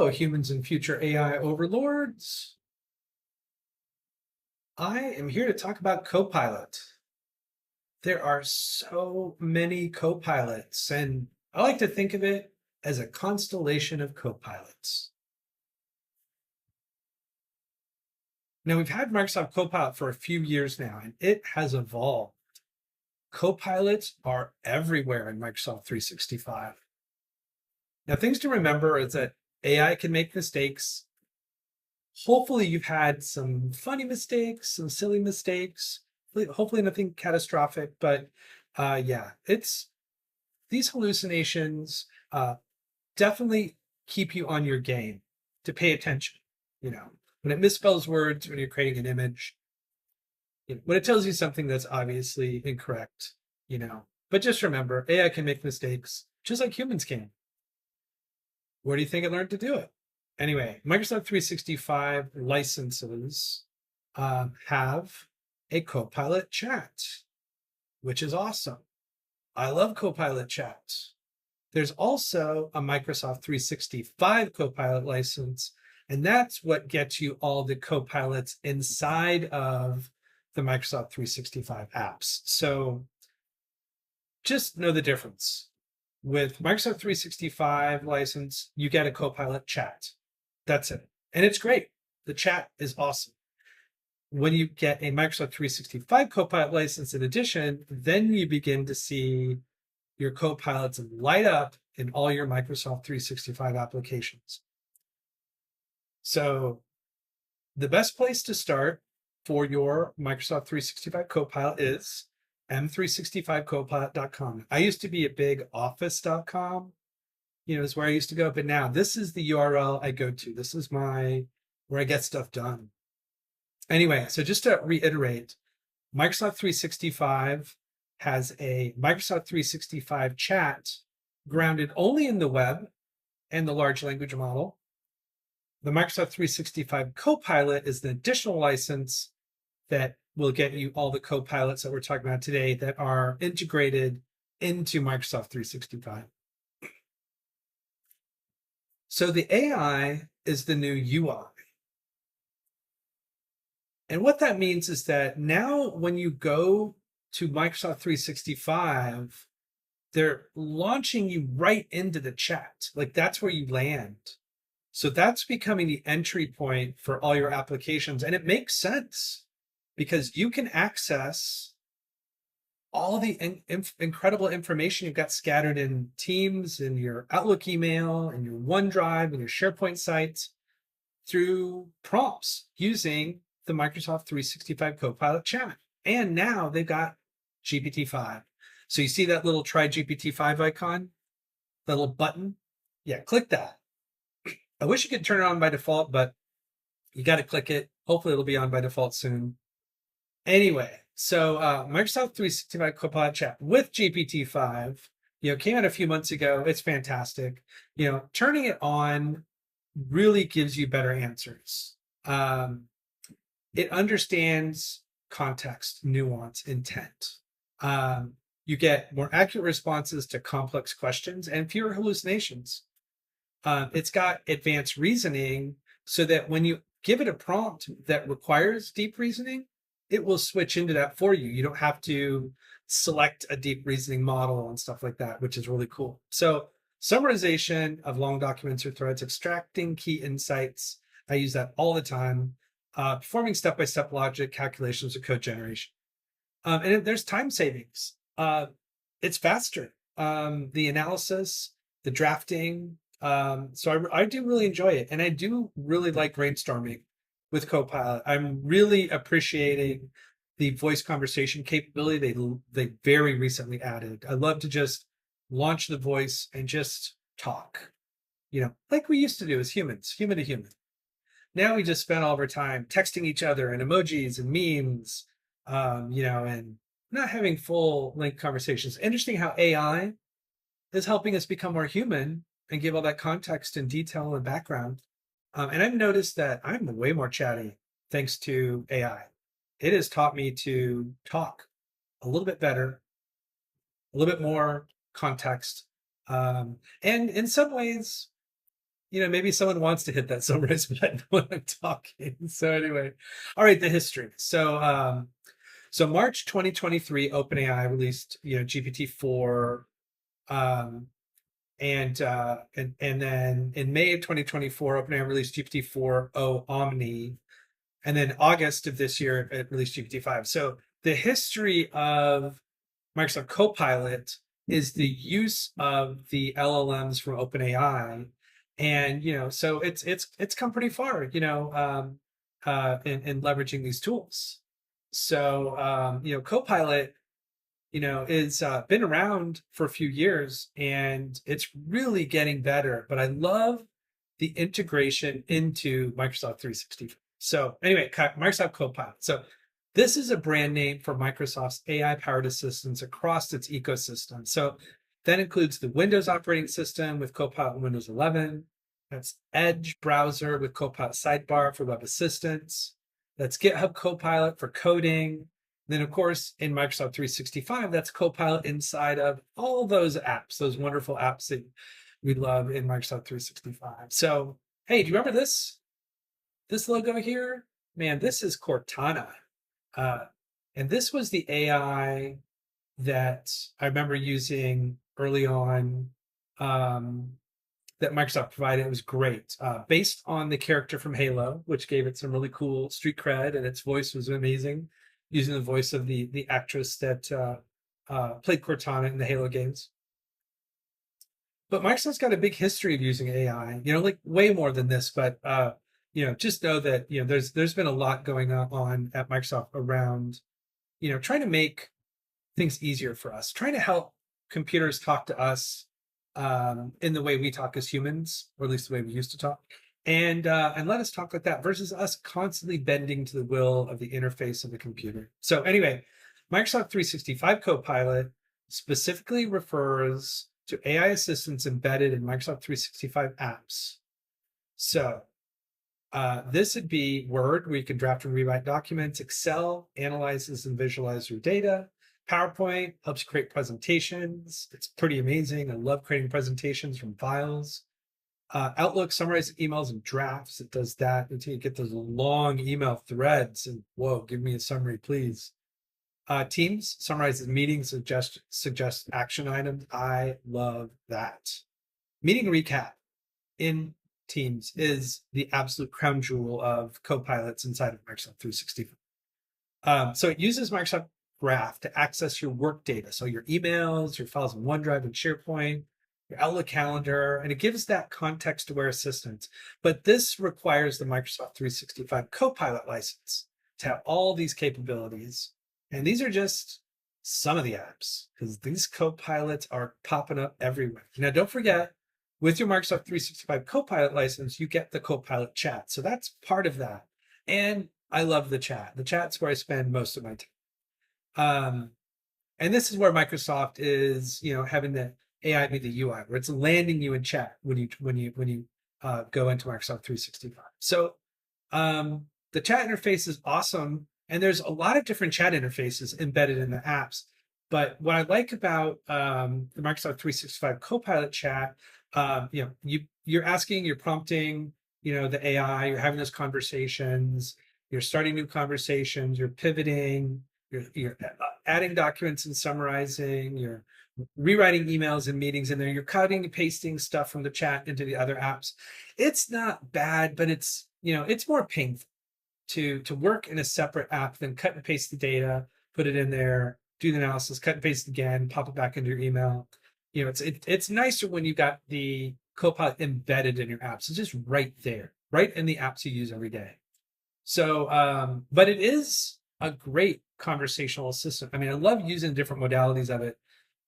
Hello, humans and future AI overlords. I am here to talk about Copilot. There are so many Copilots, and I like to think of it as a constellation of Copilots. Now, we've had Microsoft Copilot for a few years now, and it has evolved. Copilots are everywhere in Microsoft 365. Now, things to remember is that AI can make mistakes. Hopefully you've had some funny mistakes, some silly mistakes, hopefully nothing catastrophic, but yeah, it's these hallucinations definitely keep you on your game to pay attention. You know, when it misspells words, when you're creating an image, when it tells you something that's obviously incorrect, but just remember, AI can make mistakes just like humans can. Where do you think it learned to do it? Anyway, Microsoft 365 licenses have a Copilot chat, which is awesome. I love Copilot chat. There's also a Microsoft 365 Copilot license, and that's what gets you all the Copilots inside of the Microsoft 365 apps. So just know the difference. With Microsoft 365 license, you get a Copilot chat. That's it. And it's great. The chat is awesome. When you get a Microsoft 365 Copilot license in addition, then you begin to see your Copilots light up in all your Microsoft 365 applications. So the best place to start for your Microsoft 365 Copilot is m365copilot.com. I used to be a big office.com, is where I used to go, but now this is the URL I go to. This is where I get stuff done. Anyway, so just to reiterate, Microsoft 365 has a Microsoft 365 chat grounded only in the web and the large language model. The Microsoft 365 Copilot is the additional license that will get you all the Copilots that we're talking about today that are integrated into Microsoft 365. So the AI is the new UI. And what that means is that now when you go to Microsoft 365, they're launching you right into the chat. Like that's where you land. So that's becoming the entry point for all your applications. And it makes sense because you can access all the incredible information you've got scattered in Teams, in your Outlook email, in your OneDrive, in your SharePoint sites through prompts using the Microsoft 365 Copilot chat. And now they've got GPT-5. So you see that little try GPT-5 icon, that little button? Yeah, click that. I wish you could turn it on by default, but you got to click it. Hopefully it'll be on by default soon. Anyway, so Microsoft 365 Copilot chat with GPT-5, came out a few months ago. It's fantastic. Turning it on really gives you better answers. It understands context, nuance, intent. You get more accurate responses to complex questions and fewer hallucinations. It's got advanced reasoning so that when you give it a prompt that requires deep reasoning, it will switch into that for you. You don't have to select a deep reasoning model and stuff like that, which is really cool. So summarization of long documents or threads, extracting key insights. I use that all the time. Performing step-by-step logic, calculations, or code generation. And there's time savings. It's faster. The analysis, the drafting. So I do really enjoy it. And I do really like brainstorming with Copilot. I'm really appreciating the voice conversation capability they very recently added. I love to just launch the voice and just talk, like we used to do as humans, human to human. Now we just spend all of our time texting each other and emojis and memes, and not having full length conversations. Interesting how AI is helping us become more human and give all that context and detail and background. And I've noticed that I'm way more chatty thanks to AI. It has taught me to talk a little bit better, a little bit more context. And in some ways, maybe someone wants to hit that summarize button when I'm talking. So anyway, all right, the history. So March 2023, OpenAI released, GPT-4, um, and then in May of 2024, OpenAI released GPT-4o Omni, and then August of this year it released GPT-5. So the history of Microsoft Copilot is the use of the LLMs from OpenAI, and so it's come pretty far, in leveraging these tools. So Copilot, is been around for a few years, and it's really getting better. But I love the integration into Microsoft 365. So anyway, Microsoft Copilot. So this is a brand name for Microsoft's AI-powered assistants across its ecosystem. So that includes the Windows operating system with Copilot in Windows 11. That's Edge browser with Copilot sidebar for web assistants. That's GitHub Copilot for coding. Then, of course, in Microsoft 365, that's Copilot inside of all those apps, those wonderful apps that we love in Microsoft 365. So, hey, do you remember this logo here? Man, this is Cortana. And this was the AI that I remember using early on, that Microsoft provided. It was great, based on the character from Halo, which gave it some really cool street cred, and its voice was amazing, using the voice of the actress that played Cortana in the Halo games. But Microsoft's got a big history of using AI, like way more than this, but just know that there's been a lot going on at Microsoft around trying to make things easier for us, trying to help computers talk to us in the way we talk as humans, or at least the way we used to talk, and let us talk like that versus us constantly bending to the will of the interface of the computer. So anyway, Microsoft 365 Copilot specifically refers to AI assistants embedded in Microsoft 365 apps. So this would be Word, where you can draft and rewrite documents. Excel analyzes and visualizes your data. PowerPoint helps you create presentations. It's pretty amazing. I love creating presentations from files. Outlook summarizes emails and drafts. It does that until you get those long email threads. And whoa, give me a summary, please. Teams summarizes meetings, suggest action items. I love that. Meeting recap in Teams is the absolute crown jewel of Copilots inside of Microsoft 365. So it uses Microsoft Graph to access your work data. So your emails, your files in OneDrive and SharePoint, your Outlook calendar, and it gives that context-aware assistance. But this requires the Microsoft 365 Copilot license to have all these capabilities. And these are just some of the apps, because these Copilots are popping up everywhere. Now, don't forget, with your Microsoft 365 Copilot license, you get the Copilot chat. So that's part of that. And I love the chat. The chat's where I spend most of my time. And this is where Microsoft is, having the AI be the UI, where it's landing you in chat when you go into Microsoft 365. So the chat interface is awesome, and there's a lot of different chat interfaces embedded in the apps. But what I like about the Microsoft 365 Copilot chat, you're asking, you're prompting, the AI, you're having those conversations, you're starting new conversations, you're pivoting, you're adding documents and summarizing, you're rewriting emails and meetings in there, you're cutting and pasting stuff from the chat into the other apps. It's not bad, but it's more painful to work in a separate app than cut and paste the data, put it in there, do the analysis, cut and paste again, pop it back into your email. It's nicer when you got the Copilot embedded in your apps. It's just right there, right in the apps you use every day. So, but it is a great conversational assistant. I mean, I love using different modalities of it,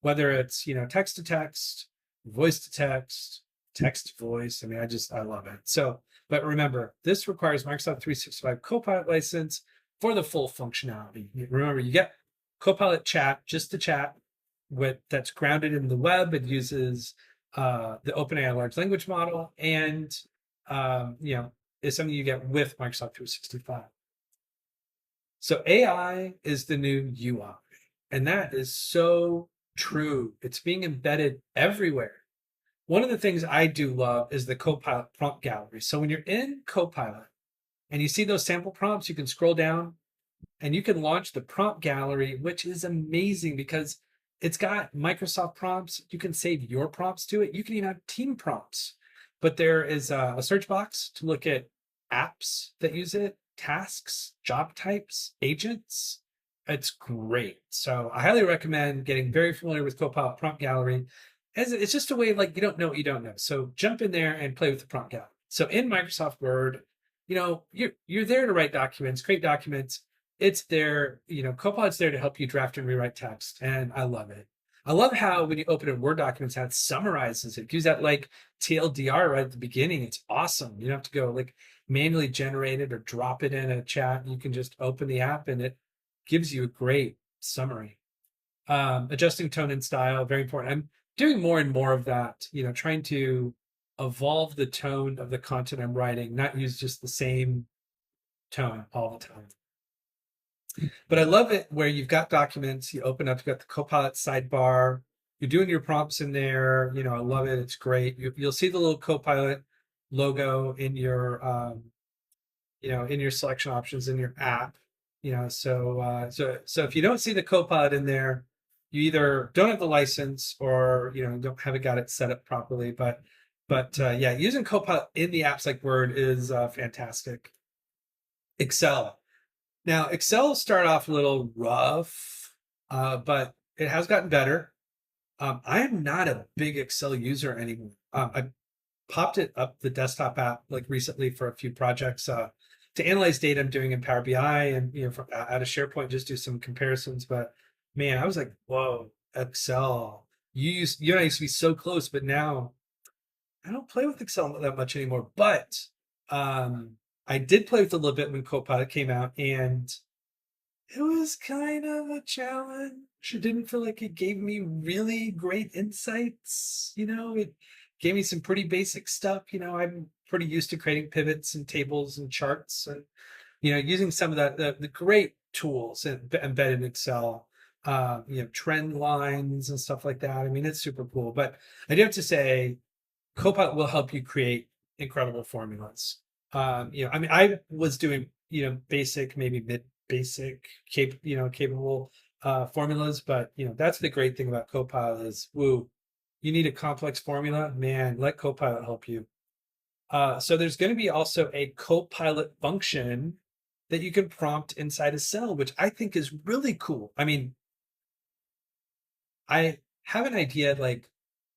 whether it's, text to text, voice to text, text to voice. I mean, I love it. So, but remember, this requires Microsoft 365 Copilot license for the full functionality. Remember, you get Copilot chat, just the chat, that's grounded in the web. It uses the OpenAI large language model, and is something you get with Microsoft 365. So AI is the new UI, and that is so true. It's being embedded everywhere. one of the things I do love is the Copilot prompt gallery. So when you're in Copilot and you see those sample prompts, you can scroll down and you can launch the prompt gallery, which is amazing because it's got Microsoft prompts. You can save your prompts to it. You can even have team prompts. But there is a search box to look at apps that use it, tasks, job types, agents. It's great. So I highly recommend getting very familiar with Copilot Prompt Gallery. As it's just a way of like you don't know what you don't know. So jump in there and play with the prompt gallery. So in Microsoft Word, you're there to write documents, create documents. It's there, Copilot's there to help you draft and rewrite text, and I love it. I love how when you open a Word document, how it summarizes it. Use that like TLDR right at the beginning. It's awesome. You don't have to go like manually generate it or drop it in a chat. You can just open the app and it gives you a great summary. Adjusting tone and style, very important. I'm doing more and more of that, trying to evolve the tone of the content I'm writing, not use just the same tone all the time. But I love it where you've got documents, you open up, you've got the Copilot sidebar, you're doing your prompts in there. I love it. It's great. You'll see the little Copilot logo in your, in your selection options in your app. So if you don't see the Copilot in there, you either don't have the license or haven't got it set up properly. But yeah, using Copilot in the apps like Word is fantastic. Excel. Now, Excel started off a little rough, but it has gotten better. I am not a big Excel user anymore. I popped it up the desktop app like recently for a few projects to analyze data I'm doing in Power BI and out of SharePoint, just do some comparisons. But man, I was like, whoa, Excel. You and I used to be so close, but now I don't play with Excel that much anymore. But I did play with it a little bit when Copilot came out, and it was kind of a challenge. It didn't feel like it gave me really great insights. It gave me some pretty basic stuff. I'm pretty used to creating pivots and tables and charts and, using some of the great tools embedded in Excel, trend lines and stuff like that. I mean, it's super cool. But I do have to say, Copilot will help you create incredible formulas. I was doing, basic, maybe mid-basic, capable formulas, but that's the great thing about Copilot is, you need a complex formula, man, let Copilot help you. So there's going to be also a Copilot function that you can prompt inside a cell, which I think is really cool. I mean, I have an idea, like,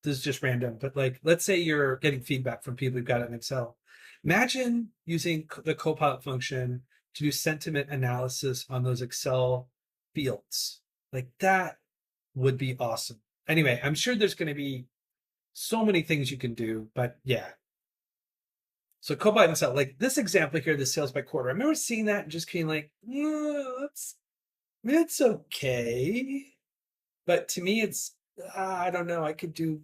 this is just random, but like, let's say you're getting feedback from people who've got it in Excel. Imagine using the Copilot function to do sentiment analysis on those Excel fields. Like that would be awesome. Anyway, I'm sure there's going to be so many things you can do, but yeah. So Copilot and Excel, like this example here, the sales by quarter. I remember seeing that and just being like, yeah, it's okay. But to me, it's, I don't know, I could do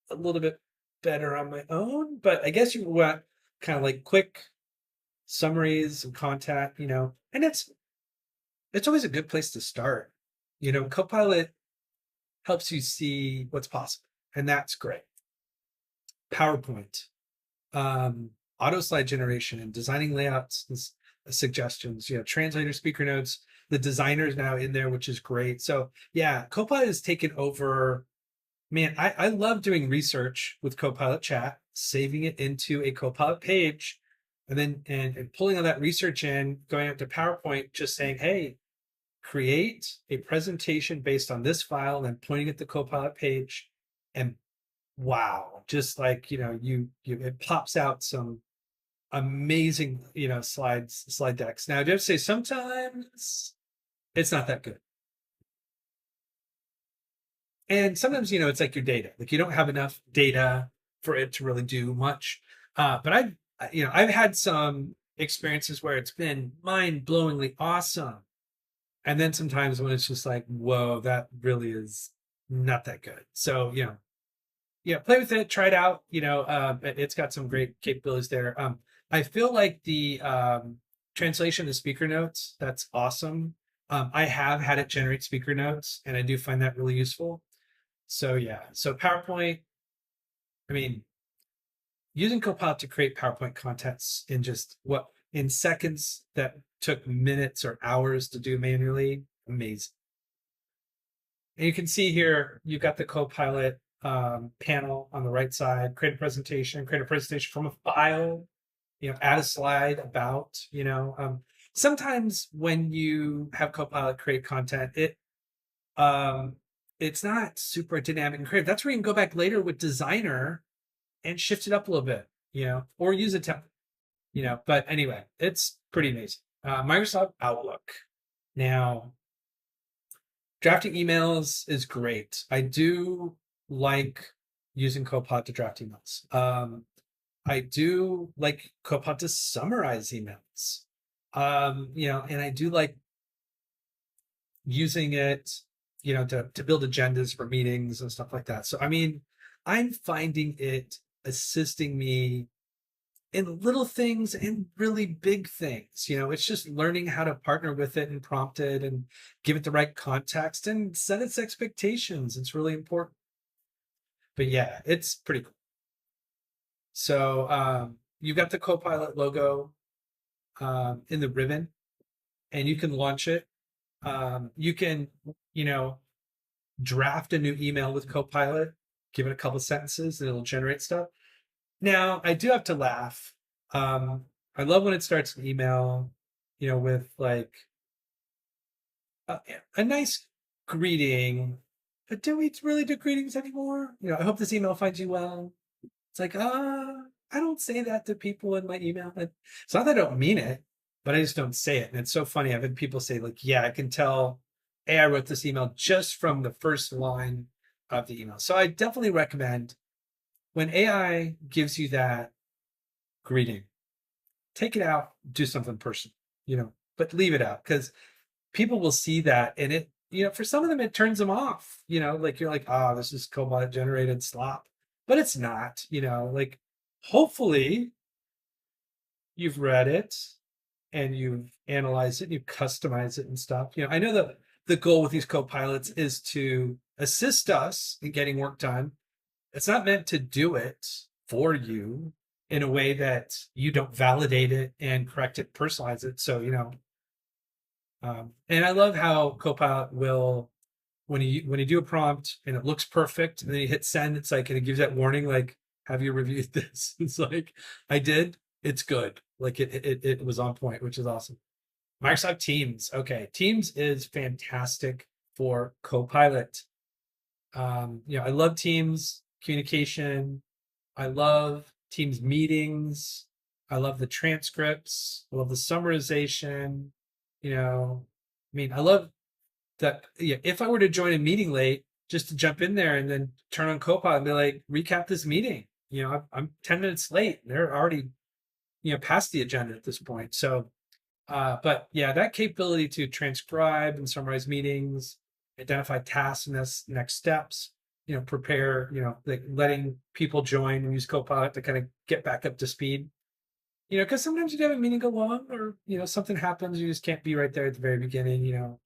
a little bit better on my own, but I guess you want kind of like quick summaries and content, and it's always a good place to start. Copilot helps you see what's possible, and that's great. PowerPoint, auto slide generation and designing layouts and suggestions, translator speaker notes, the designer's now in there, which is great. So yeah, Copilot has taken over. Man, I love doing research with Copilot chat, saving it into a Copilot page, and then and pulling all that research in, going up to PowerPoint, just saying, hey, create a presentation based on this file, and then pointing at the Copilot page, and wow, just like it pops out some amazing slide decks. Now I do have to say sometimes it's not that good. And sometimes, it's like your data, like you don't have enough data for it to really do much. But I've had some experiences where it's been mind-blowingly awesome. And then sometimes when it's just like, whoa, that really is not that good. So, play with it, try it out. It's got some great capabilities there. I feel like the translation of speaker notes, that's awesome. I have had it generate speaker notes, and I do find that really useful. So yeah, so PowerPoint, I mean, using Copilot to create PowerPoint contents in just what in seconds that took minutes or hours to do manually, amazing. And you can see here, you've got the Copilot panel on the right side, create a presentation from a file, add a slide about, sometimes when you have Copilot create content, um, it's not super dynamic and creative. That's where you can go back later with Designer and shift it up a little bit, or use a template, but anyway, it's pretty amazing. Microsoft Outlook. Now, drafting emails is great. I do like using Copilot to draft emails. I do like Copilot to summarize emails. And I do like using it, to build agendas for meetings and stuff like that. So, I mean, I'm finding it assisting me in little things and really big things. It's just learning how to partner with it and prompt it and give it the right context and set its expectations. It's really important. But yeah, it's pretty cool. So you've got the Copilot logo in the ribbon, and you can launch it. You can, draft a new email with Copilot, give it a couple sentences, and it'll generate stuff. Now, I do have to laugh. I love when it starts an email, with like a nice greeting. But do we really do greetings anymore? I hope this email finds you well. It's like, I don't say that to people in my email. It's not that I don't mean it, but I just don't say it. And it's so funny. I've had people say, like, yeah, I can tell I wrote this email just from the first line of the email. So I definitely recommend when AI gives you that greeting, take it out, do something personal, but leave it out because people will see that and it, for some of them, it turns them off, like you're like, this is Copilot generated slop, but it's not, like hopefully you've read it and you've analyzed it, you customize it and stuff. I know that the goal with these Copilots is to assist us in getting work done. It's not meant to do it for you in a way that you don't validate it and correct it, personalize it. So, and I love how Copilot will, when you do a prompt and it looks perfect, and then you hit send, it's like, and it gives that warning, like, have you reviewed this? It's like, I did. It's good. Like it was on point, which is awesome. Microsoft Teams. Okay, Teams is fantastic for Copilot. I love Teams communication. I love Teams meetings. I love the transcripts. I love the summarization. I love that. Yeah, if I were to join a meeting late, just to jump in there and then turn on Copilot and be like, recap this meeting. I'm 10 minutes late. They're already, past the agenda at this point. So, but yeah, that capability to transcribe and summarize meetings, identify tasks and next steps, prepare, like letting people join and use Copilot to kind of get back up to speed. Because sometimes you have a meeting go long or, something happens, you just can't be right there at the very beginning.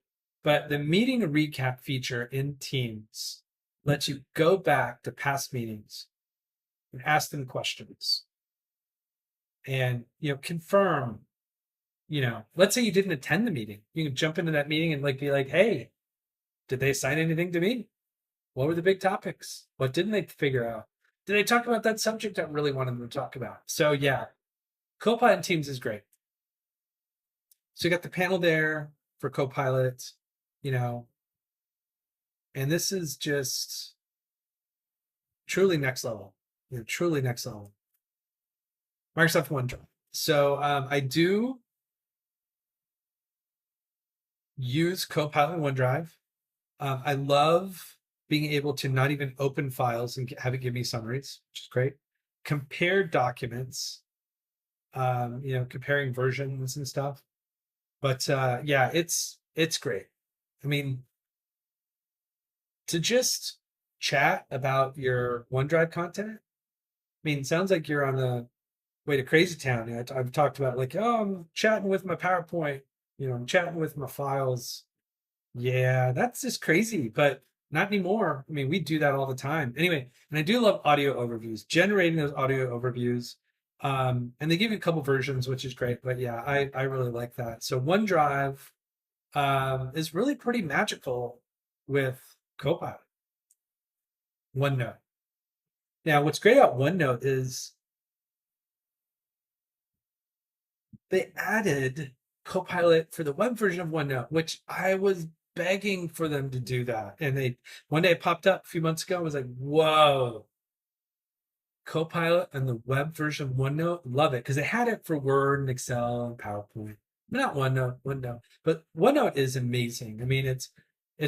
But the meeting recap feature in Teams lets you go back to past meetings and ask them questions and, confirm, let's say you didn't attend the meeting. You can jump into that meeting and be like, hey, did they assign anything to me? What were the big topics? What didn't they figure out? Did they talk about that subject I really wanted them to talk about? So yeah, Copilot in Teams is great. So you got the panel there for Copilot, and this is just truly next level, truly next level. Microsoft OneDrive. So I do use Copilot in OneDrive. I love being able to not even open files and have it give me summaries, which is great. Compare documents, comparing versions and stuff. But yeah, it's great. I mean, to just chat about your OneDrive content, it sounds like you're on the way to Crazy Town. I've talked about I'm chatting with my PowerPoint, I'm chatting with my files. Yeah, that's just crazy. But Not anymore. I mean, we do that all the time. Anyway, and I do love audio overviews, generating those audio overviews. And they give you a couple versions, which is great. But yeah, I really like that. So OneDrive is really pretty magical with Copilot. OneNote. Now, what's great about OneNote is they added Copilot for the web version of OneNote, which I was begging for them to do that. And they one day it popped up a few months ago. I was like, whoa, Copilot and the web version of OneNote, love it. Because they had it for Word and Excel and PowerPoint. But not OneNote. But OneNote is amazing. I mean, it's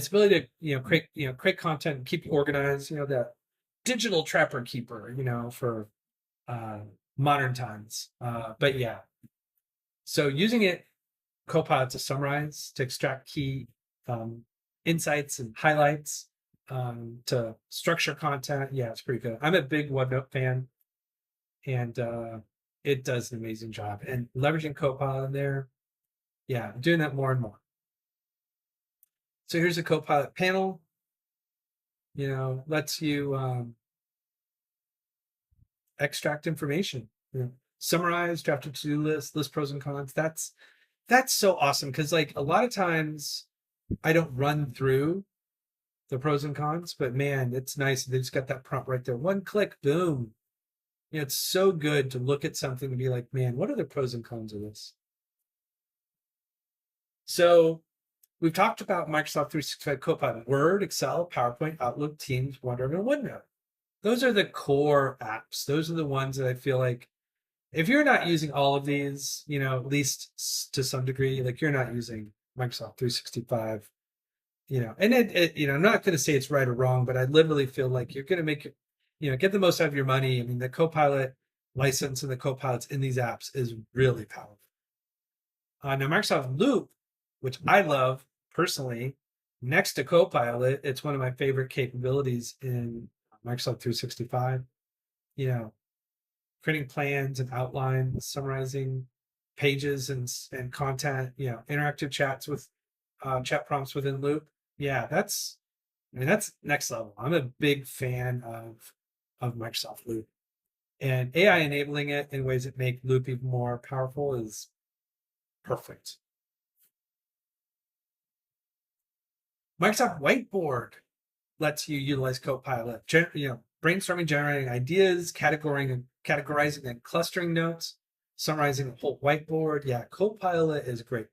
ability to create content and keep you organized, that digital trapper keeper, for uh modern times. But yeah. So using it, Copilot, to summarize, to extract key insights and highlights, to structure content. Yeah, it's pretty good. I'm a big OneNote fan, and it does an amazing job. And leveraging Copilot in there, yeah, I'm doing that more and more. So here's a Copilot panel. Lets you extract information. Summarize, draft a to-do list pros and cons. That's so awesome, because like a lot of times I don't run through the pros and cons, but man, it's nice. They just got that prompt right there. One click, boom. It's so good to look at something and be like, man, what are the pros and cons of this? So we've talked about Microsoft 365 Copilot, Word, Excel, PowerPoint, Outlook, Teams, OneDrive, and OneNote. Those are the core apps. Those are the ones that I feel like if you're not using all of these, at least to some degree, like you're not using Microsoft 365, and I'm not going to say it's right or wrong, but I literally feel like you're going to make it, get the most out of your money. I mean, the Copilot license and the Copilots in these apps is really powerful. Now, Microsoft Loop, which I love personally, next to Copilot, it's one of my favorite capabilities in Microsoft 365. Creating plans and outlines, summarizing pages and content, interactive chats with chat prompts within Loop. Yeah, that's next level. I'm a big fan of Microsoft Loop, and AI enabling it in ways that make Loop even more powerful is perfect. Microsoft Whiteboard lets you utilize Copilot, brainstorming, generating ideas, categorizing and clustering notes, summarizing a whole whiteboard. Yeah, Copilot is great.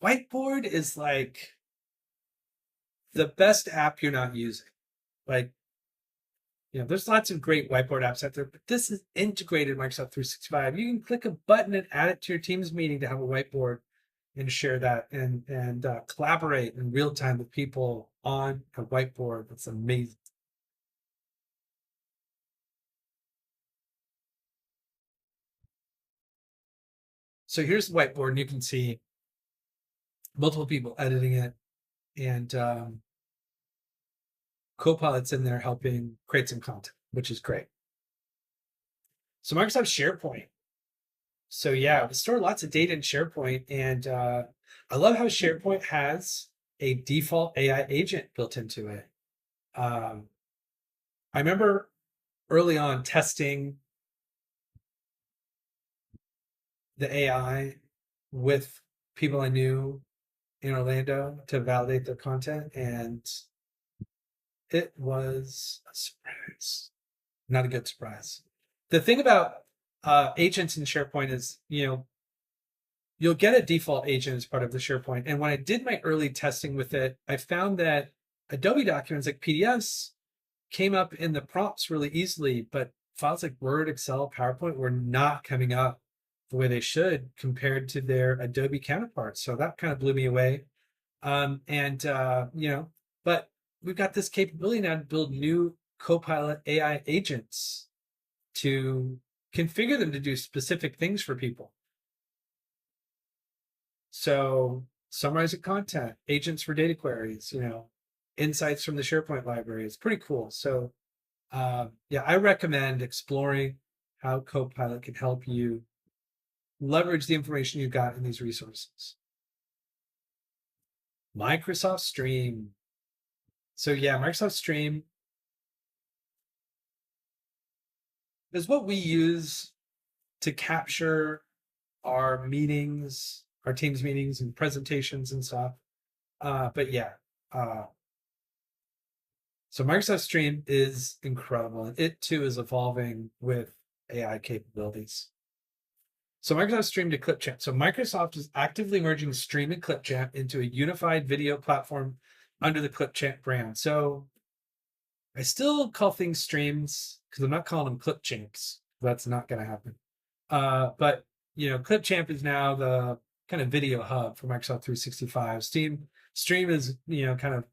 Whiteboard is like the best app you're not using. Like, there's lots of great whiteboard apps out there, but this is integrated Microsoft 365. You can click a button and add it to your Teams meeting to have a whiteboard and share that and collaborate in real time with people on a whiteboard. That's amazing. So here's the whiteboard, and you can see multiple people editing it, and Copilot's in there helping create some content, which is great. So Microsoft SharePoint. So yeah, we store lots of data in SharePoint, and I love how SharePoint has a default AI agent built into it. I remember early on testing the AI with people I knew in Orlando to validate their content, and it was a surprise. Not a good surprise. The thing about agents in SharePoint is, you'll get a default agent as part of the SharePoint. And when I did my early testing with it, I found that Adobe documents like PDFs came up in the prompts really easily, but files like Word, Excel, PowerPoint were not coming up the way they should compared to their Adobe counterparts. So that kind of blew me away. But we've got this capability now to build new Copilot AI agents to configure them to do specific things for people. So summarizing content, agents for data queries, insights from the SharePoint library. It's pretty cool. So yeah, I recommend exploring how Copilot can help you leverage the information you got in these resources. Microsoft Stream. So yeah, Microsoft Stream is what we use to capture our meetings, our teams meetings and presentations and stuff. But yeah, uh, so Microsoft Stream is incredible, and it too is evolving with AI capabilities. So Microsoft Stream to Clipchamp. So Microsoft is actively merging Stream and Clipchamp into a unified video platform under the Clipchamp brand. So I still call things streams because I'm not calling them Clipchamps. That's not going to happen. But Clipchamp is now the kind of video hub for Microsoft 365. Stream is kind of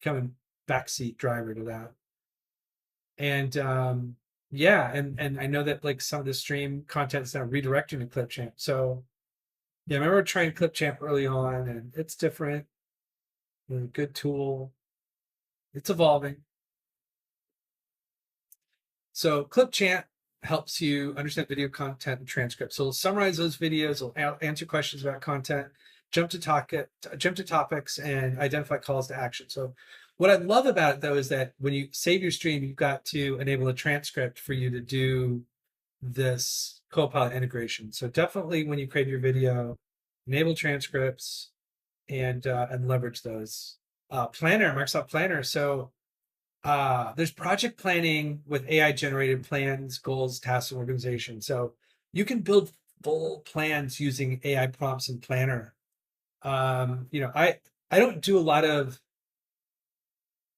coming backseat driver to that. And yeah, and I know that like some of the stream content is now redirecting to Clipchamp. So yeah, I remember trying Clipchamp early on, and it's different. A good tool. It's evolving. So Clipchamp helps you understand video content and transcripts. So it'll summarize those videos, it'll answer questions about content, jump to topics, and identify calls to action. So what I love about it though is that when you save your stream, you've got to enable a transcript for you to do this Copilot integration. So definitely when you create your video, enable transcripts and leverage those. Microsoft Planner. So there's project planning with AI generated plans, goals, tasks, and organization. So you can build full plans using AI prompts in Planner. I don't do a lot of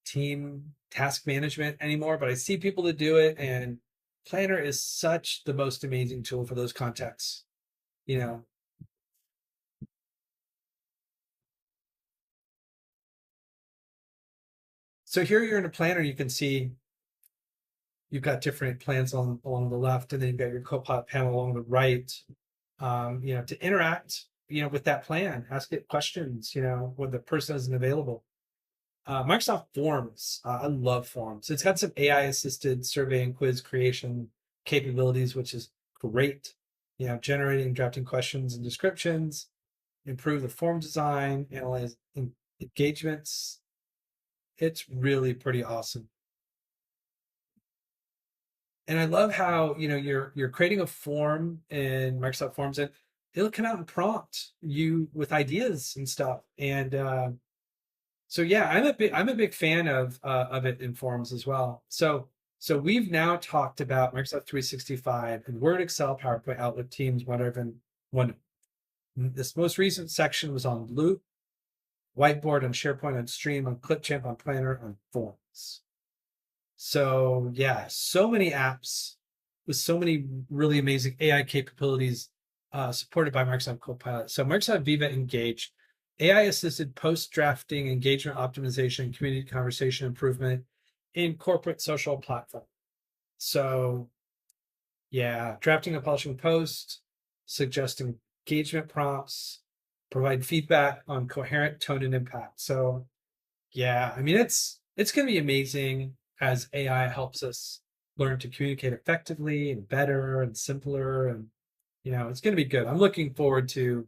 team task management anymore, but I see people that do it, and Planner is such the most amazing tool for those contexts. So here you're in a Planner, you can see you've got different plans along the left, and then you've got your Copilot panel along the right. To interact, with that plan, ask it questions, when the person isn't available. Microsoft Forms, I love Forms. It's got some AI assisted survey and quiz creation capabilities, which is great. Generating, drafting questions and descriptions, improve the form design, analyze engagements. It's really pretty awesome. And I love how you're creating a form in Microsoft Forms, and it'll come out and prompt you with ideas and stuff. And so yeah, I'm a big fan of it in Forms as well. So we've now talked about Microsoft 365 and Word, Excel, PowerPoint, Outlook, Teams, whatever. And one this most recent section was on Loop, Whiteboard, on SharePoint, on Stream, on Clipchamp, on Planner, on Forms. So yeah, so many apps with so many really amazing AI capabilities supported by Microsoft Copilot. So Microsoft Viva Engage, AI-assisted post-drafting engagement optimization, community conversation improvement in corporate social platform. So yeah, drafting and polishing posts, suggesting engagement prompts, provide feedback on coherent tone and impact. So yeah, I mean it's going to be amazing as AI helps us learn to communicate effectively and better and simpler, and it's going to be good. I'm looking forward to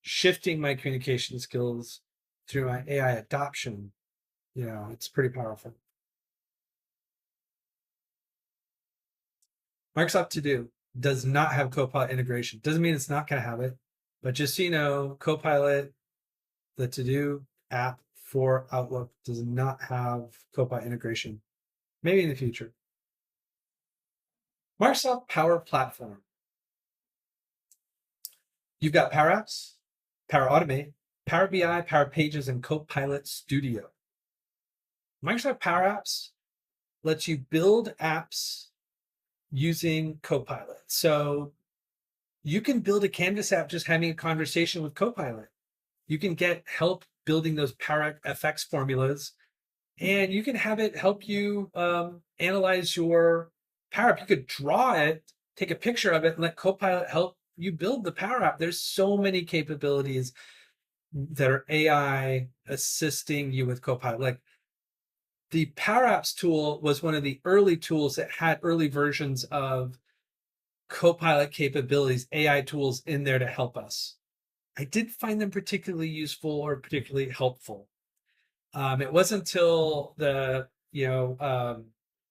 shifting my communication skills through my AI adoption. It's pretty powerful. Microsoft To Do does not have Copilot integration. Doesn't mean it's not going to have it, but just so you know, Copilot, the To Do app for Outlook, does not have Copilot integration. Maybe in the future. Microsoft Power Platform. You've got Power Apps, Power Automate, Power BI, Power Pages, and Copilot Studio. Microsoft Power Apps lets you build apps using Copilot. So you can build a Canvas app just having a conversation with Copilot. You can get help building those Power FX formulas, and you can have it help you analyze your Power App. You could draw it, take a picture of it, and let Copilot help you build the Power App. There's so many capabilities that are AI assisting you with Copilot. Like the Power Apps tool was one of the early tools that had early versions of Copilot capabilities, AI tools in there to help us. I did find them particularly useful or particularly helpful. It wasn't until the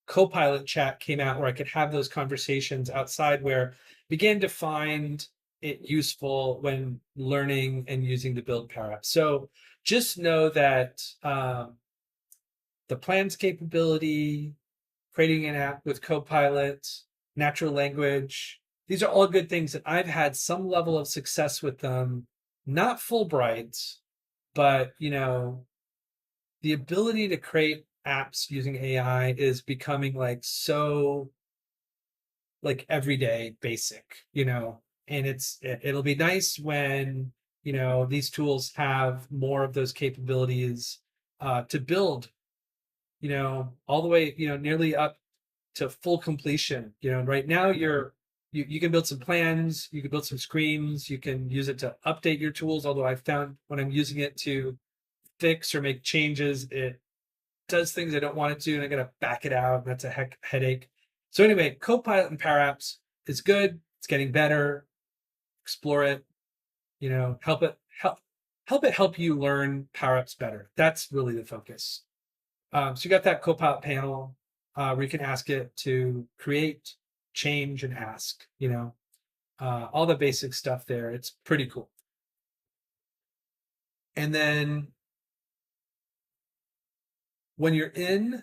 Copilot chat came out where I could have those conversations outside, where I began to find it useful when learning and using the build Power Apps. So just know that the plans capability, creating an app with Copilot, natural language, these are all good things that I've had some level of success with them. Not Fulbright, but the ability to create apps using AI is becoming like so like everyday basic, and it'll be nice when, these tools have more of those capabilities to build, all the way, nearly up to full completion. Right now you can build some plans, you can build some screens, you can use it to update your tools. Although I found when I'm using it to fix or make changes, it does things I don't want it to, and I gotta back it out. And that's a headache. So anyway, Copilot and Power Apps is good. It's getting better. Explore it. Help it help you learn Power Apps better. That's really the focus. So you got that Copilot panel where you can ask it to create, change, and ask. All the basic stuff there. It's pretty cool. And then when you're in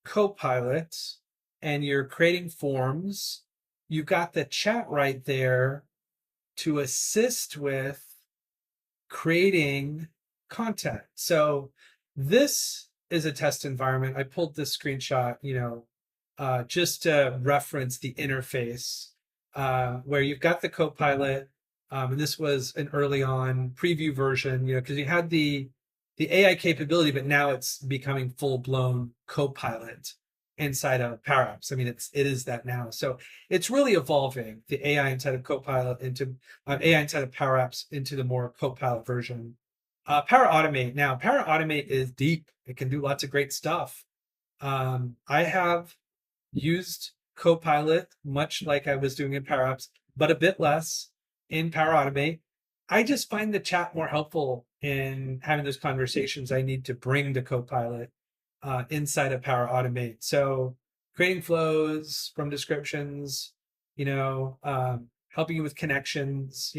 Copilot and you're creating forms, you've got the chat right there to assist with creating content. So this is a test environment. I pulled this screenshot, just to reference the interface where you've got the Copilot. And this was an early on preview version, because you had the AI capability, but now it's becoming full blown Copilot inside of Power Apps. I mean, it is that now. So it's really evolving the AI inside of Copilot into AI inside of Power Apps into the more Copilot version. Power Automate is deep. It can do lots of great stuff. I have used Copilot much like I was doing in Power Apps, but a bit less in Power Automate. I just find the chat more helpful in having those conversations I need to bring to Copilot inside of Power Automate. So creating flows from descriptions, helping you with connections,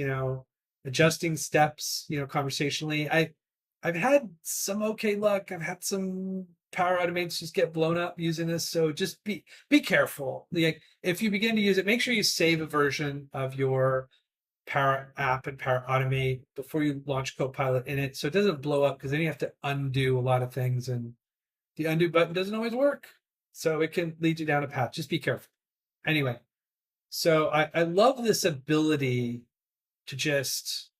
adjusting steps, conversationally. I've had some okay luck. I've had some Power Automates just get blown up using this. So just be careful. Like if you begin to use it, make sure you save a version of your Power App and Power Automate before you launch Copilot in it, so it doesn't blow up, because then you have to undo a lot of things, and the undo button doesn't always work. So it can lead you down a path. Just be careful. Anyway, so I love this ability to just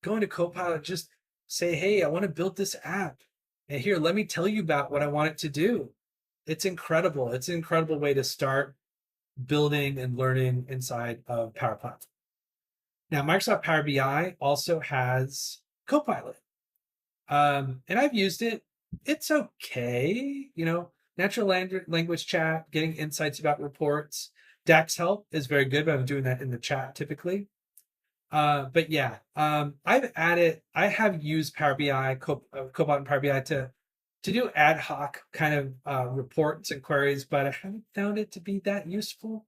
go into Copilot, just say, hey, I want to build this app. And here, let me tell you about what I want it to do. It's incredible. It's an incredible way to start building and learning inside of Power Platform. Now, Microsoft Power BI also has Copilot. And I've used it. It's okay. Natural language chat, getting insights about reports. DAX help is very good, but I'm doing that in the chat typically. But yeah, I have used Power BI, Copilot and Power BI to do ad hoc kind of reports and queries, but I haven't found it to be that useful.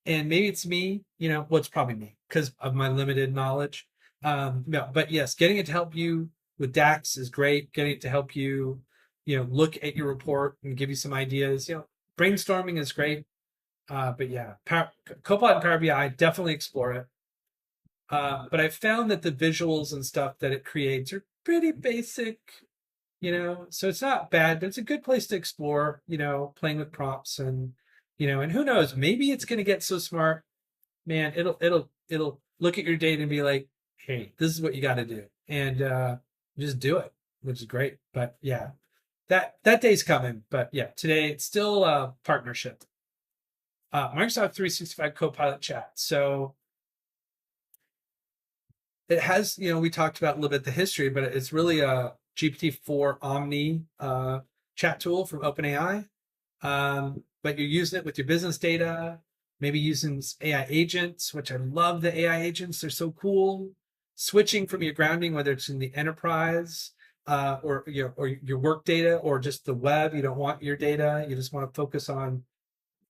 And maybe it's me, well, it's probably me because of my limited knowledge. No, but yes, getting it to help you with DAX is great. Getting it to help you, look at your report and give you some ideas. Brainstorming is great. But yeah, Copilot and Power BI, definitely explore it. But I found that the visuals and stuff that it creates are pretty basic, so it's not bad, but it's a good place to explore, playing with prompts and, and who knows, maybe it's going to get so smart, man, it'll look at your data and be like, hey, this is what you got to do. And just do it, which is great. But yeah, that day's coming. But yeah, today it's still a partnership. Microsoft 365 Copilot chat. So it has, we talked about a little bit the history, but it's really a GPT-4 Omni chat tool from OpenAI. But you're using it with your business data, maybe using AI agents, which I love the AI agents. They're so cool. Switching from your grounding, whether it's in the enterprise or your work data, or just the web. You don't want your data. You just want to focus on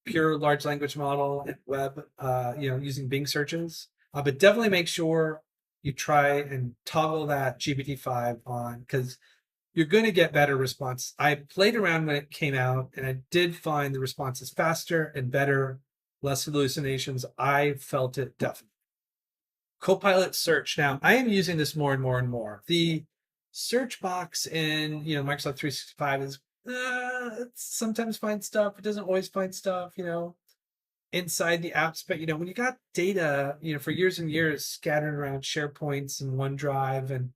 pure large language model and web, using Bing searches. But definitely make sure you try and toggle that GPT-5 on, because you're going to get better response. I played around when it came out, and I did find the responses faster and better, less hallucinations. I felt it definitely. Copilot search. Now, I am using this more and more and more. The search box in Microsoft 365 is it sometimes finds stuff. It doesn't always find stuff, inside the apps. But when you got data, for years and years scattered around SharePoints and OneDrive, and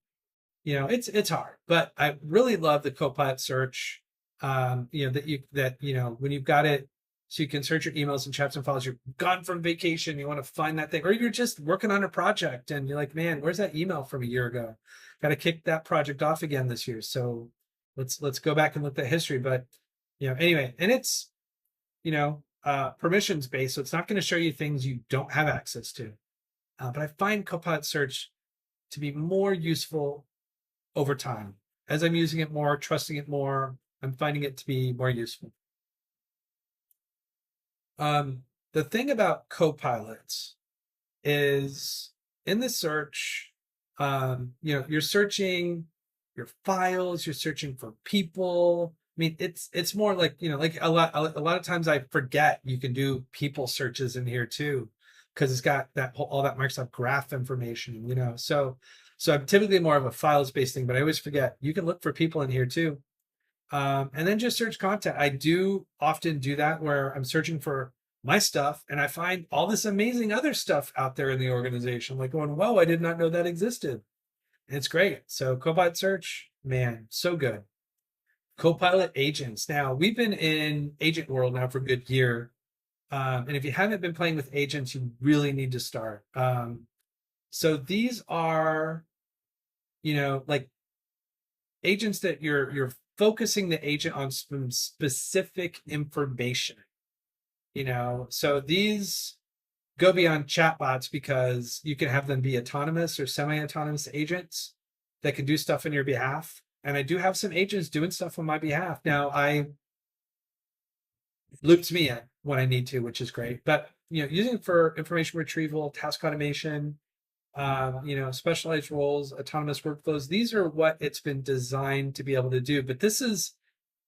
it's hard. But I really love the Copilot search. When you've got it, so you can search your emails and chats and files. You're gone from vacation, you want to find that thing, or you're just working on a project and you're like, man, where's that email from a year ago? Got to kick that project off again this year. So let's go back and look at history. But anyway, and it's permissions based, so it's not going to show you things you don't have access to. But I find Copilot search to be more useful over time. As I'm using it more, trusting it more, I'm finding it to be more useful. The thing about Copilots is in the search, you're searching your files, you're searching for people. I mean, it's more like, like a lot of times I forget you can do people searches in here too, because it's got all that Microsoft Graph information, so I'm typically more of a files based thing, but I always forget you can look for people in here too. And then just search content. I do often do that where I'm searching for my stuff and I find all this amazing other stuff out there in the organization, like going, whoa, I did not know that existed. And it's great. So Copilot search, man, so good. Copilot agents. Now, we've been in agent world now for a good year. And if you haven't been playing with agents, you really need to start. So these are, like agents that you're focusing the agent on some specific information, so these go beyond chatbots because you can have them be autonomous or semi-autonomous agents that can do stuff on your behalf. And I do have some agents doing stuff on my behalf. Now, I loops me in when I need to, which is great. But, using it for information retrieval, task automation, specialized roles, autonomous workflows, these are what it's been designed to be able to do. But this is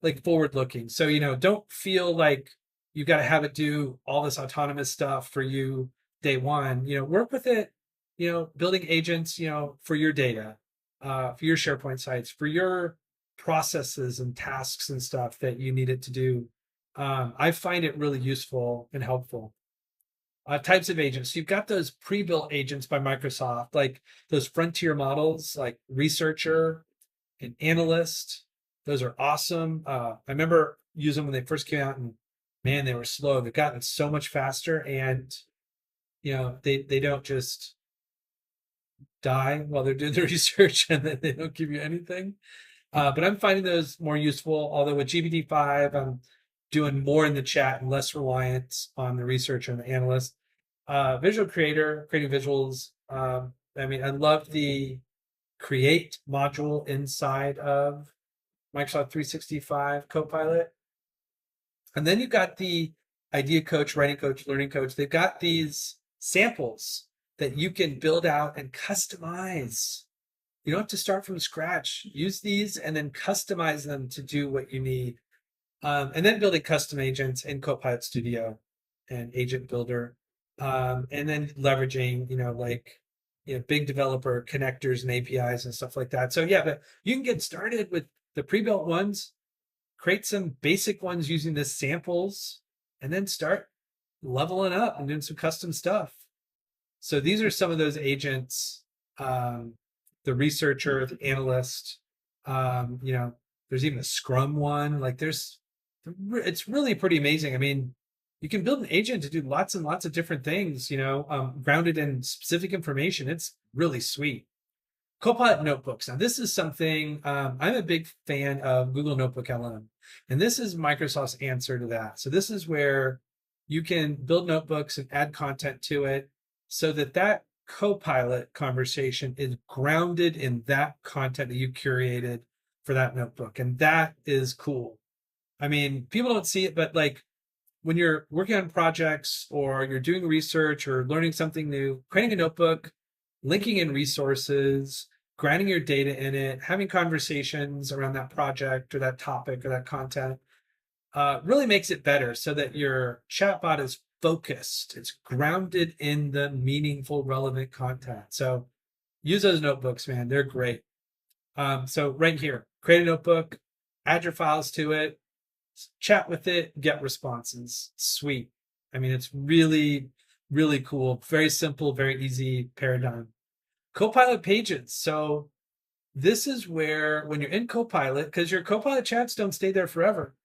like forward looking. So, don't feel like you got to have it do all this autonomous stuff for you day one. Work with it, building agents, for your data, for your SharePoint sites, for your processes and tasks and stuff that you need it to do. I find it really useful and helpful. Types of agents. You've got those pre-built agents by Microsoft, like those frontier models, like researcher and analyst. Those are awesome. I remember using them when they first came out, and man, they were slow. They've gotten so much faster, and they don't just die while they're doing the research, and then they don't give you anything. But I'm finding those more useful. Although with GPT-5, I'm doing more in the chat and less reliance on the researcher and the analyst. Visual creator, creating visuals. I love the create module inside of Microsoft 365 Copilot. And then you've got the idea coach, writing coach, learning coach. They've got these samples that you can build out and customize. You don't have to start from scratch. Use these and then customize them to do what you need. And then building custom agents in Copilot Studio and Agent Builder. And then leveraging, big developer connectors and APIs and stuff like that. So yeah, but you can get started with the pre-built ones, create some basic ones using the samples, and then start leveling up and doing some custom stuff. So these are some of those agents, the researcher, the analyst, there's even a Scrum one. It's really pretty amazing. I mean, you can build an agent to do lots and lots of different things, grounded in specific information. It's really sweet. Copilot notebooks. Now, this is something, I'm a big fan of Google Notebook LM, and this is Microsoft's answer to that. So this is where you can build notebooks and add content to it so that Copilot conversation is grounded in that content that you curated for that notebook. And that is cool. I mean, people don't see it, but like when you're working on projects or you're doing research or learning something new, creating a notebook, linking in resources, grounding your data in it, having conversations around that project or that topic or that content really makes it better so that your chatbot is focused. It's grounded in the meaningful, relevant content. So use those notebooks, man. They're great. So right here, create a notebook, add your files to it, chat with it, get responses. Sweet. I mean, it's really, really cool. Very simple, very easy paradigm. Copilot pages. So this is where when you're in Copilot, because your Copilot chats don't stay there forever.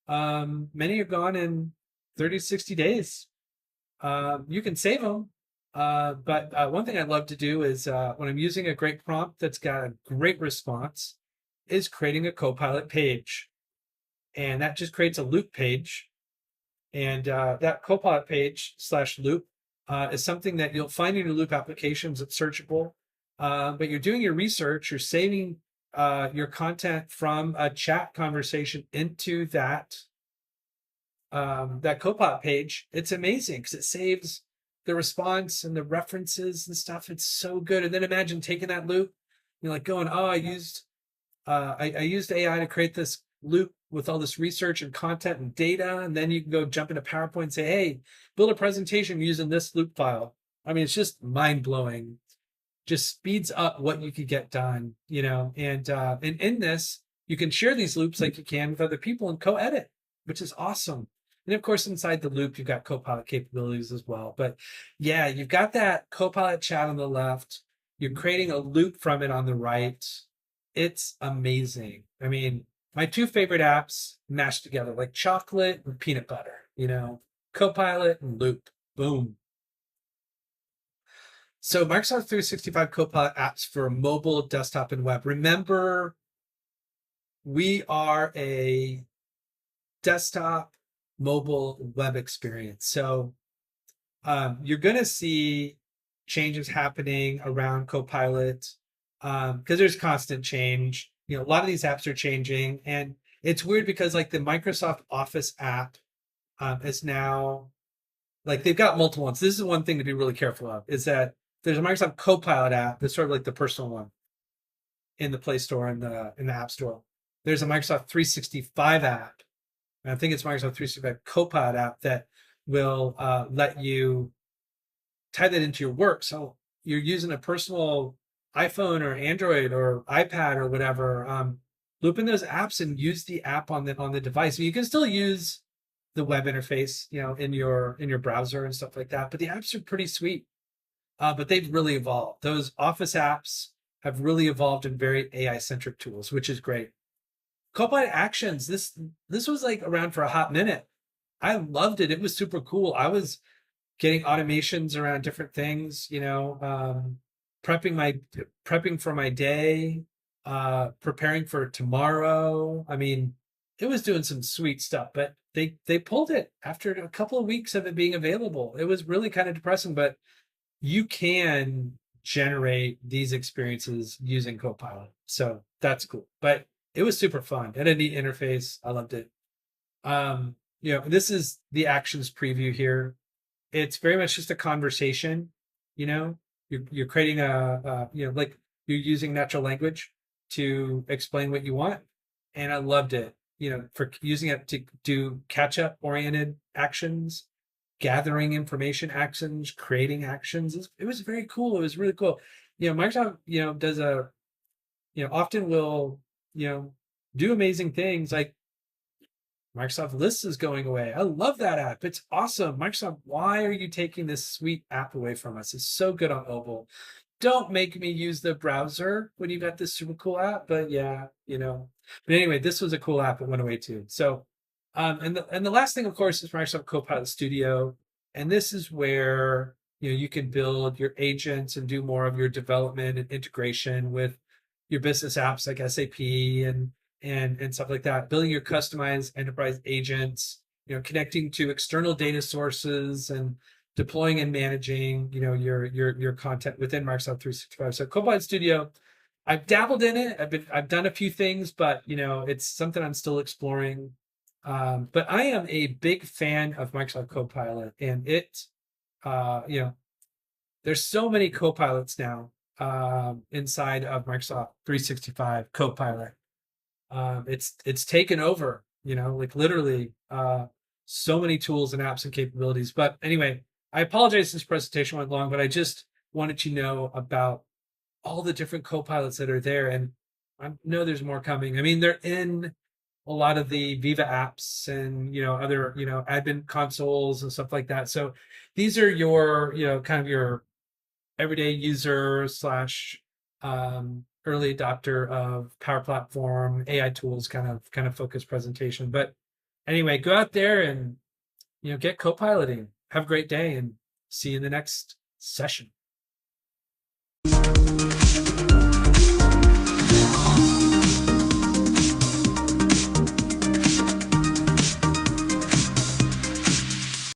Many are gone in 30 to 60 days. You can save them. But one thing I love to do is when I'm using a great prompt that's got a great response, is creating a Copilot page. And that just creates a loop page. And that Copilot page / loop is something that you'll find in your loop applications. It's searchable. But you're doing your research, you're saving your content from a chat conversation into that Copilot page. It's amazing because it saves the response and the references and stuff. It's so good. And then imagine taking that loop, you're like going, oh, I used AI to create this loop with all this research and content and data, and then you can go jump into PowerPoint and say, hey, build a presentation using this loop file. I mean, it's just mind-blowing. Just speeds up what you could get done, and in this, you can share these loops like you can with other people and co-edit, which is awesome. And of course, inside the loop, you've got Copilot capabilities as well. But yeah, you've got that Copilot chat on the left. You're creating a loop from it on the right. It's amazing. I mean, my two favorite apps mashed together, like chocolate and peanut butter, Copilot and Loop. Boom. So Microsoft 365 Copilot apps for mobile, desktop, and web. Remember, we are a desktop, mobile, web experience. So you're going to see changes happening around Copilot because there's constant change. A lot of these apps are changing, and it's weird because like the Microsoft Office app is now like they've got multiple ones. This is one thing to be really careful of is that there's a Microsoft Copilot app that's sort of like the personal one in the Play Store and in the App Store. There's a Microsoft 365 app, and I think it's Microsoft 365 Copilot app that will let you tie that into your work. So you're using a personal iPhone or Android or iPad or whatever, loop in those apps and use the app on the device. You can still use the web interface, in your browser and stuff like that. But the apps are pretty sweet. But they've really evolved. Those Office apps have really evolved in very AI-centric tools, which is great. Copilot Actions, this was like around for a hot minute. I loved it. It was super cool. I was getting automations around different things, prepping for my day, preparing for tomorrow. I mean, it was doing some sweet stuff, but they pulled it after a couple of weeks of it being available. It was really kind of depressing, but you can generate these experiences using Copilot. So that's cool. But it was super fun. It had a neat interface. I loved it. This is the actions preview here. It's very much just a conversation. You're creating like you're using natural language to explain what you want. And I loved it, for using it to do catch-up oriented actions, gathering information actions, creating actions. It was very cool. It was really cool. Microsoft, does often will, do amazing things like Microsoft Lists is going away. I love that app. It's awesome. Microsoft, why are you taking this sweet app away from us? It's so good on mobile. Don't make me use the browser when you got this super cool app. But yeah, But anyway, this was a cool app. It went away too. So, and the last thing, of course, is Microsoft Copilot Studio. And this is where, you can build your agents and do more of your development and integration with your business apps like SAP and stuff like that, building your customized enterprise agents, connecting to external data sources and deploying and managing, your content within Microsoft 365. So Copilot Studio, I've dabbled in it. I've done a few things, but it's something I'm still exploring. But I am a big fan of Microsoft Copilot, and there's so many Copilots now inside of Microsoft 365 Copilot. It's taken over, like literally so many tools and apps and capabilities. But anyway, I apologize this presentation went long, but I just wanted you to know about all the different Copilots that are there, and I know there's more coming. I mean, they're in a lot of the Viva apps and other admin consoles and stuff like that. So these are your kind of your everyday user slash early adopter of Power Platform AI tools kind of focused presentation. But anyway, go out there and get copiloting. Have a great day and see you in the next session.